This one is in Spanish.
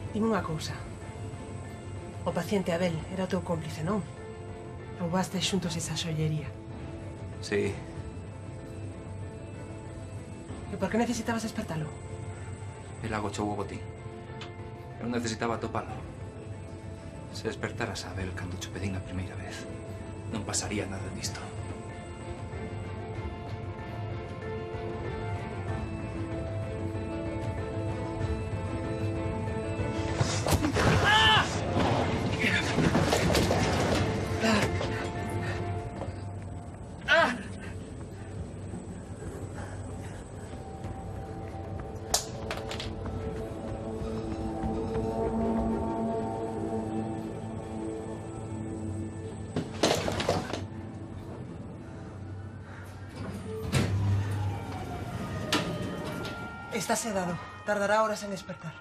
Dime unha cousa. O paciente Abel era o teu cómplice, non? Roubaste xuntos esa xollería. Sí. E por que necesitabas despertalo? El agochou o botín. Eu necesitaba atopalo. Se despertaras a Abel cando cho pedín a primeira vez, non pasaría nada disto. Está sedado. Tardará horas en despertar.